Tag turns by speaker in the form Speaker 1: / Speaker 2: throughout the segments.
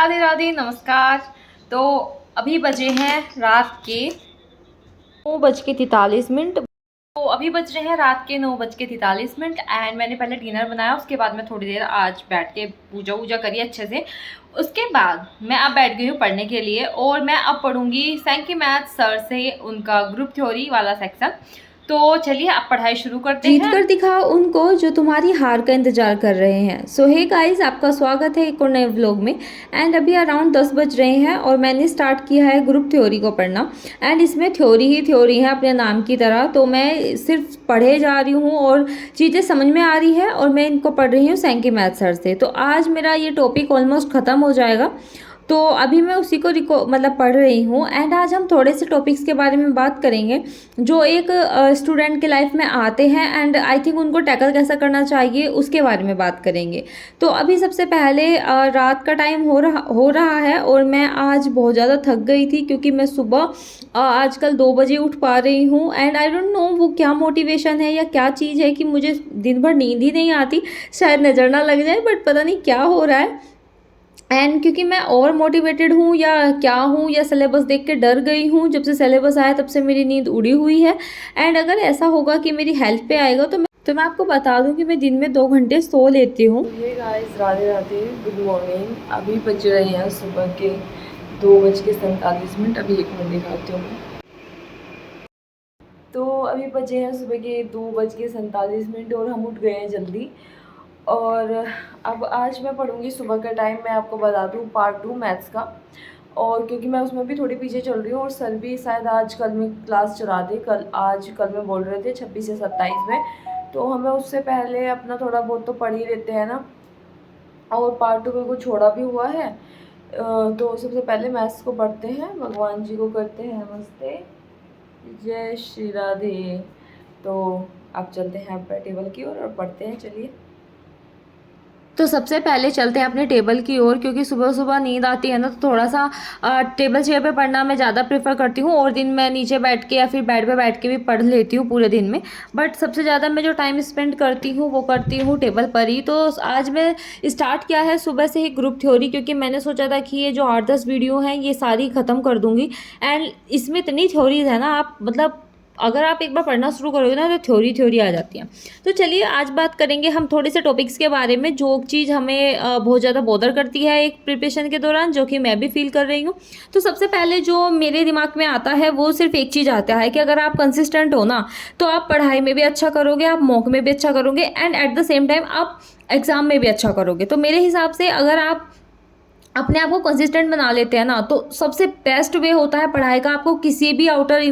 Speaker 1: राधे राधे, नमस्कार। तो अभी बजे हैं रात के 9:43। तो अभी बज रहे हैं रात के 9:43 एंड मैंने पहले डिनर बनाया। उसके बाद मैं थोड़ी देर आज बैठ के पूजा वूजा करी अच्छे से। उसके बाद मैं अब बैठ गई हूँ पढ़ने के लिए और मैं अब पढ़ूंगी सैंकी मैथ सर से उनका ग्रुप थ्योरी वाला सेक्शन। तो चलिए अब पढ़ाई शुरू करते हैं।
Speaker 2: जीत कर दिखाओ उनको जो तुम्हारी हार का इंतजार कर रहे हैं। सो हे गाइस, आपका स्वागत है एक और नए व्लॉग में। एंड अभी अराउंड 10 बज रहे हैं और मैंने स्टार्ट किया है ग्रुप थ्योरी को पढ़ना। एंड इसमें थ्योरी ही थ्योरी है अपने नाम की तरह। तो मैं सिर्फ पढ़े जा रही हूँ और चीज़ें समझ में आ रही है और मैं इनको पढ़ रही हूँ सैंकी मैथ सर से। तो आज मेरा ये टॉपिक ऑलमोस्ट ख़त्म हो जाएगा। तो अभी मैं उसी को मतलब पढ़ रही हूँ। एंड आज हम थोड़े से टॉपिक्स के बारे में बात करेंगे जो एक स्टूडेंट के लाइफ में आते हैं एंड आई थिंक उनको टैकल कैसा करना चाहिए उसके बारे में बात करेंगे। तो अभी सबसे पहले रात का टाइम हो रहा है और मैं आज बहुत ज़्यादा थक गई थी क्योंकि मैं सुबह आजकल 2 बजे उठ पा रही हूँ। एंड आई डोंट नो वो क्या मोटिवेशन है या क्या चीज़ है कि मुझे दिन भर नींद ही नहीं आती। शायद नज़र ना लग जाए बट पता नहीं क्या हो रहा है। एंड क्योंकि मैं ओवर मोटिवेटेड हूँ या क्या हूँ या सिलेबस देख के डर गई हूँ, जब से सिलेबस आया तब से मेरी नींद उड़ी हुई है। एंड अगर ऐसा होगा कि मेरी हेल्थ पे आएगा तो मैं आपको बता दूं कि मैं दिन में 2 घंटे सो लेती हूँ।
Speaker 3: ये guys Radhe Radhe, good morning. अभी बज रहे हैं सुबह के 2:47। अभी 1 मिनट दिखाती हूँ मैं। तो अभी बजे हैं सुबह के 2:47 और हम उठ गए हैं जल्दी। और अब आज मैं पढ़ूँगी सुबह का टाइम। मैं आपको बता दूँ पार्ट 2 मैथ्स का। और क्योंकि मैं उसमें भी थोड़ी पीछे चल रही हूँ और सर भी शायद आज कल में क्लास चला दे, कल में बोल रहे थे 26 से 27 में। तो हमें उससे पहले अपना थोड़ा बहुत तो पढ़ ही लेते हैं ना। और पार्ट 2 में कुछ छोड़ा भी हुआ है। तो सबसे पहले मैथ्स को पढ़ते हैं, भगवान जी को करते हैं नमस्ते, जय श्री राधे। तो अब चलते हैं अपने टेबल की ओर और पढ़ते हैं। चलिए।
Speaker 2: तो सबसे पहले चलते हैं अपने टेबल की ओर क्योंकि सुबह सुबह नींद आती है ना, तो थोड़ा सा टेबल चेयर पे पढ़ना मैं ज़्यादा प्रेफर करती हूँ। और दिन मैं नीचे बैठ के या फिर बेड पे बैठ के भी पढ़ लेती हूँ पूरे दिन में। बट सबसे ज़्यादा मैं जो टाइम स्पेंड करती हूँ वो करती हूँ टेबल पर ही। तो आज मैं स्टार्ट किया है सुबह से ही ग्रुप थ्योरी, क्योंकि मैंने सोचा था कि ये जो 8-10 वीडियो हैं ये सारी ख़त्म कर दूँगी। एंड इसमें इतनी थ्योरीज है ना, आप मतलब अगर आप एक बार पढ़ना शुरू करोगे ना तो थ्योरी थ्योरी आ जाती है। तो चलिए आज बात करेंगे हम थोड़े से टॉपिक्स के बारे में जो चीज़ हमें बहुत ज़्यादा बॉदर करती है एक प्रिपरेशन के दौरान, जो कि मैं भी फील कर रही हूँ। तो सबसे पहले जो मेरे दिमाग में आता है वो सिर्फ एक चीज़ आता है कि अगर आप कंसिस्टेंट हो ना तो आप पढ़ाई में भी अच्छा करोगे, आप मॉक में भी अच्छा करोगे and at the same time आप एग्ज़ाम में भी अच्छा करोगे। तो मेरे हिसाब से अगर आप अपने आप को कंसिस्टेंट बना लेते हैं ना तो सबसे बेस्ट वे होता है पढ़ाई का। आपको किसी भी आउटर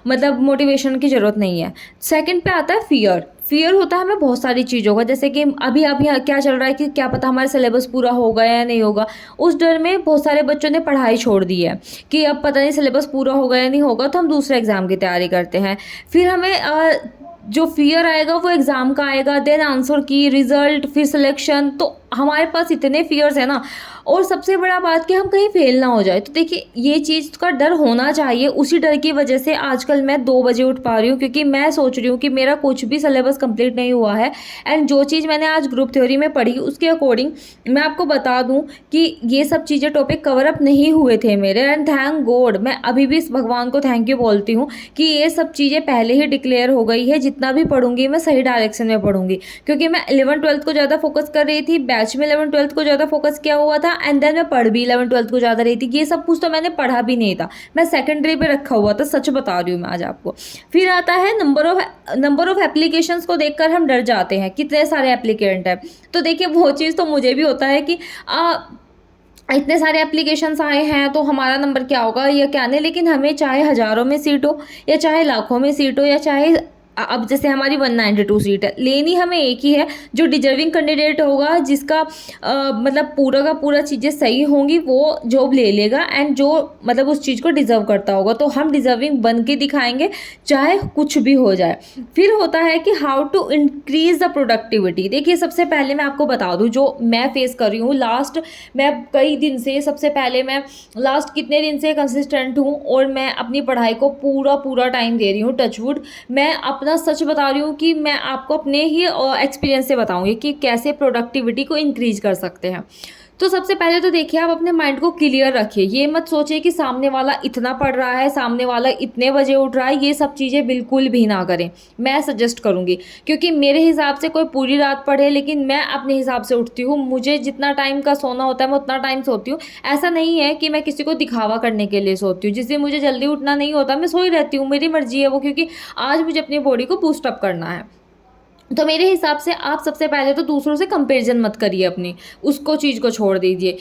Speaker 2: मतलब मोटिवेशन की ज़रूरत नहीं है। सेकंड पे आता है फियर। फियर होता है हमें बहुत सारी चीज़ों का, जैसे कि अभी अभी क्या चल रहा है कि क्या पता हमारा सिलेबस पूरा होगा या नहीं होगा। उस डर में बहुत सारे बच्चों ने पढ़ाई छोड़ दी है कि अब पता नहीं सिलेबस पूरा होगा या नहीं होगा, तो हम दूसरे एग्ज़ाम की तैयारी करते हैं। फिर हमें जो फियर आएगा वो एग्ज़ाम का आएगा, देन आंसर की, रिजल्ट, फिर सिलेक्शन। तो हमारे पास इतने फियर्स है ना। और सबसे बड़ा बात कि हम कहीं फेल ना हो जाए। तो देखिए ये चीज़ का डर होना चाहिए। उसी डर की वजह से आजकल मैं 2 बजे उठ पा रही हूँ क्योंकि मैं सोच रही हूँ कि मेरा कुछ भी सिलेबस कंप्लीट नहीं हुआ है। एंड जो चीज़ मैंने आज ग्रुप थ्योरी में पढ़ी उसके अकॉर्डिंग मैं आपको बता दूँ कि ये सब चीज़ें टॉपिक कवर अप नहीं हुए थे मेरे। एंड थैंक गॉड, मैं अभी भी इस भगवान को थैंक यू बोलती हूँ कि ये सब चीज़ें पहले ही डिक्लेयर हो गई है। जितना भी पढ़ूंगी मैं सही डायरेक्शन में पढ़ूंगी, क्योंकि मैं 11th-12th को ज़्यादा फोकस कर रही थी। बैच में 11th-12th को ज़्यादा फोकस किया हुआ था एंड देन मैं पढ़ भी 11th-12th को ज़्यादा रही थी। ये सब कुछ तो मैंने पढ़ा भी नहीं था, मैं सेकेंडरी पे रखा हुआ था, सच बता रही हूँ मैं आज आपको। फिर आता है नंबर ऑफ एप्लीकेशंस को देखकर हम डर जाते हैं, कितने सारे एप्लीकेंट हैं। तो देखिए वो चीज़ तो मुझे भी होता है कि इतने सारे एप्लीकेशंस आए हैं तो हमारा नंबर क्या होगा या क्या नहीं। लेकिन हमें चाहे हज़ारों में सीट हो या चाहे लाखों में सीट हो या चाहे अब जैसे हमारी 192 सीट है, लेनी हमें एक ही है। जो डिजर्विंग कैंडिडेट होगा, जिसका मतलब पूरा का पूरा चीज़ें सही होंगी, वो जॉब ले लेगा। एंड जो मतलब उस चीज़ को डिज़र्व करता होगा तो हम डिज़र्विंग बन के दिखाएंगे चाहे कुछ भी हो जाए। फिर होता है कि how to increase the productivity. देखिए सबसे पहले मैं आपको बता दूँ जो मैं फेस कर रही हूँ मैं कई दिन से, सबसे पहले मैं लास्ट कितने दिन से कंसिस्टेंट हूँ और मैं अपनी पढ़ाई को पूरा टाइम दे रही हूँ। टचवुड, मैं अपना सच बता रही हूँ कि मैं आपको अपने ही एक्सपीरियंस से बताऊँगी कि कैसे प्रोडक्टिविटी को इंक्रीज कर सकते हैं। तो सबसे पहले तो देखिए आप अपने माइंड को क्लियर रखिए। ये मत सोचिए कि सामने वाला इतना पढ़ रहा है, सामने वाला इतने बजे उठ रहा है, ये सब चीज़ें बिल्कुल भी ना करें। मैं सजेस्ट करूँगी, क्योंकि मेरे हिसाब से कोई पूरी रात पढ़े, लेकिन मैं अपने हिसाब से उठती हूँ। मुझे जितना टाइम का सोना होता है मैं उतना टाइम सोती हूँ। ऐसा नहीं है कि मैं किसी को दिखावा करने के लिए सोती हूँ। जिस दिन मुझे जल्दी उठना नहीं होता मैं सो ही रहती हूँ, मेरी मर्ज़ी है वो, क्योंकि आज मुझे अपनी बॉडी को बूस्ट अप करना है। तो मेरे हिसाब से आप सबसे पहले तो दूसरों से कंपैरिजन मत करिए अपनी, उसको चीज़ को छोड़ दीजिए।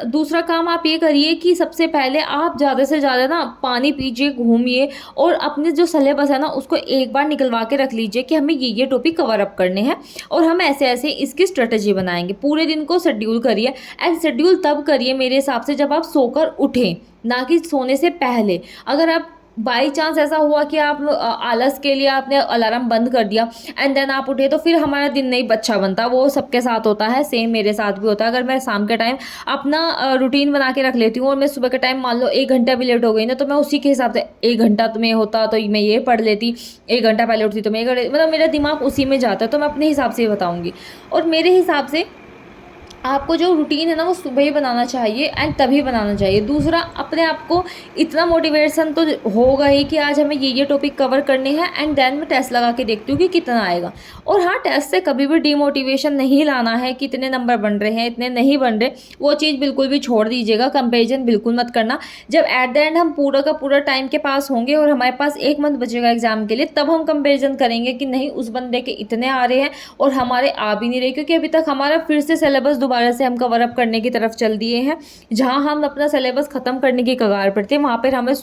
Speaker 2: दूसरा काम आप ये करिए कि सबसे पहले आप ज़्यादा से ज़्यादा ना पानी पीजिए, घूमिए, और अपने जो सिलेबस है ना उसको एक बार निकलवा के रख लीजिए कि हमें ये टॉपिक कवर अप करने हैं और हम ऐसे-ऐसे इसकी स्ट्रेटजी बनाएँगे। पूरे दिन को शेड्यूल करिए, एंड शेड्यूल तब करिए मेरे हिसाब से जब आप सोकर उठें, ना कि सोने से पहले। अगर आप बाई चांस ऐसा हुआ कि आप आलस के लिए आपने अलार्म बंद कर दिया एंड देन आप उठे, तो फिर हमारा दिन नहीं अच्छा बनता। वो सबके साथ होता है, सेम मेरे साथ भी होता है। अगर मैं शाम के टाइम अपना रूटीन बना के रख लेती हूँ और मैं सुबह के टाइम मान लो 1 घंटा भी लेट हो गई ना, तो मैं उसी के हिसाब से 1 घंटा तुम्हें होता तो मैं ये पढ़ लेती, 1 घंटा पहले उठती तो मैं मतलब मेरा दिमाग उसी में जाता है। तो मैं अपने हिसाब से ही बताऊँगी, और मेरे हिसाब से आपको जो रूटीन है ना वो सुबह ही बनाना चाहिए एंड तभी बनाना चाहिए। दूसरा, अपने आप को इतना मोटिवेशन तो होगा ही कि आज हमें ये टॉपिक कवर करने हैं, एंड देन मैं टेस्ट लगा के देखती हूँ कि कितना आएगा। और हाँ, टेस्ट से कभी भी डिमोटिवेशन नहीं लाना है कि इतने नंबर बन रहे हैं, इतने नहीं बन रहे, वो चीज़ बिल्कुल भी छोड़ दीजिएगा। कंपेरिजन बिल्कुल मत करना। जब एट द एंड हम पूरा का पूरा टाइम के पास होंगे और हमारे पास 1 मंथ बचेगा एग्जाम के लिए, तब हम कंपेरिजन करेंगे कि नहीं उस बंदे के इतने आ रहे हैं और हमारे आ भी नहीं रहे, क्योंकि अभी तक हमारा फिर से सिलेबस दोबारा से हम कवर अप करने की तरफ चल दिए हैं। जहां हम अपना सिलेबस ख़त्म करने की कगार पर थे, वहाँ पर हमें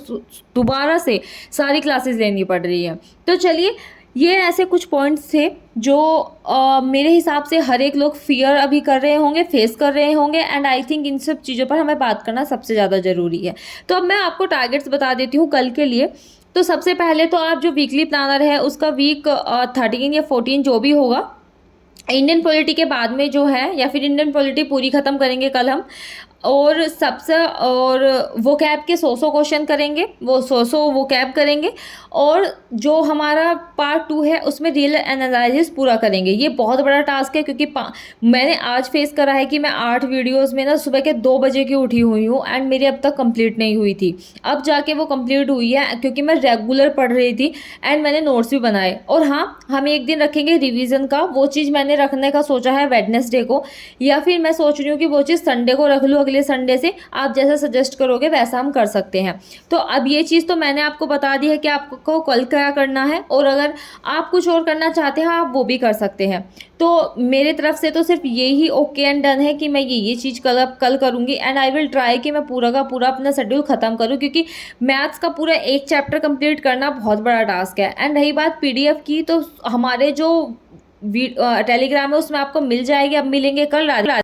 Speaker 2: दोबारा से सारी क्लासेस लेनी पड़ रही है। तो चलिए, ये ऐसे कुछ पॉइंट्स थे जो मेरे हिसाब से हर एक लोग फियर अभी कर रहे होंगे, फेस कर रहे होंगे, एंड आई थिंक इन सब चीज़ों पर हमें बात करना सबसे ज़्यादा ज़रूरी है। तो अब मैं आपको टारगेट्स बता देती हूँ कल के लिए। तो सबसे पहले तो आप जो वीकली प्लानर है उसका वीक 13 या 14 जो भी होगा, इंडियन पॉलिटी के बाद में जो है, या फिर इंडियन पॉलिटी पूरी ख़त्म करेंगे कल हम, और वोकैब के 100 क्वेश्चन करेंगे, वो 100 वोकैब करेंगे, और जो हमारा पार्ट 2 है उसमें रियल एनालिसिस पूरा करेंगे। ये बहुत बड़ा टास्क है, क्योंकि मैंने आज फेस करा है कि मैं 8 वीडियोस में ना सुबह के 2 बजे की उठी हुई हूँ, एंड मेरी अब तक कंप्लीट नहीं हुई थी। अब जाके वो कंप्लीट हुई है, क्योंकि मैं रेगुलर पढ़ रही थी एंड मैंने नोट्स भी बनाए। और हाँ, हम एक दिन रखेंगे रिविज़न का, वो चीज़ मैंने रखने का सोचा है वेडनेसडे को, या फिर मैं सोच रही हूँ कि वो चीज़ संडे को रख लूँ, अगले संडे से। आप जैसा सजेस्ट करोगे वैसा हम कर सकते हैं। तो अब ये चीज़ तो मैंने आपको बता दी है कि आपको कल क्या करना है, और अगर आप कुछ और करना चाहते हैं आप वो भी कर सकते हैं। तो मेरे तरफ से तो सिर्फ यही ओके एंड डन है कि मैं ये चीज़ कल करूँगी, एंड आई विल ट्राई कि मैं पूरा का पूरा अपना शेड्यूल ख़त्म करूँ, क्योंकि मैथ्स का पूरा एक चैप्टर कंप्लीट करना बहुत बड़ा टास्क है। एंड रही बात PDF की, तो हमारे जो टेलीग्राम है उसमें आपको मिल जाएगी। अब मिलेंगे कल रात।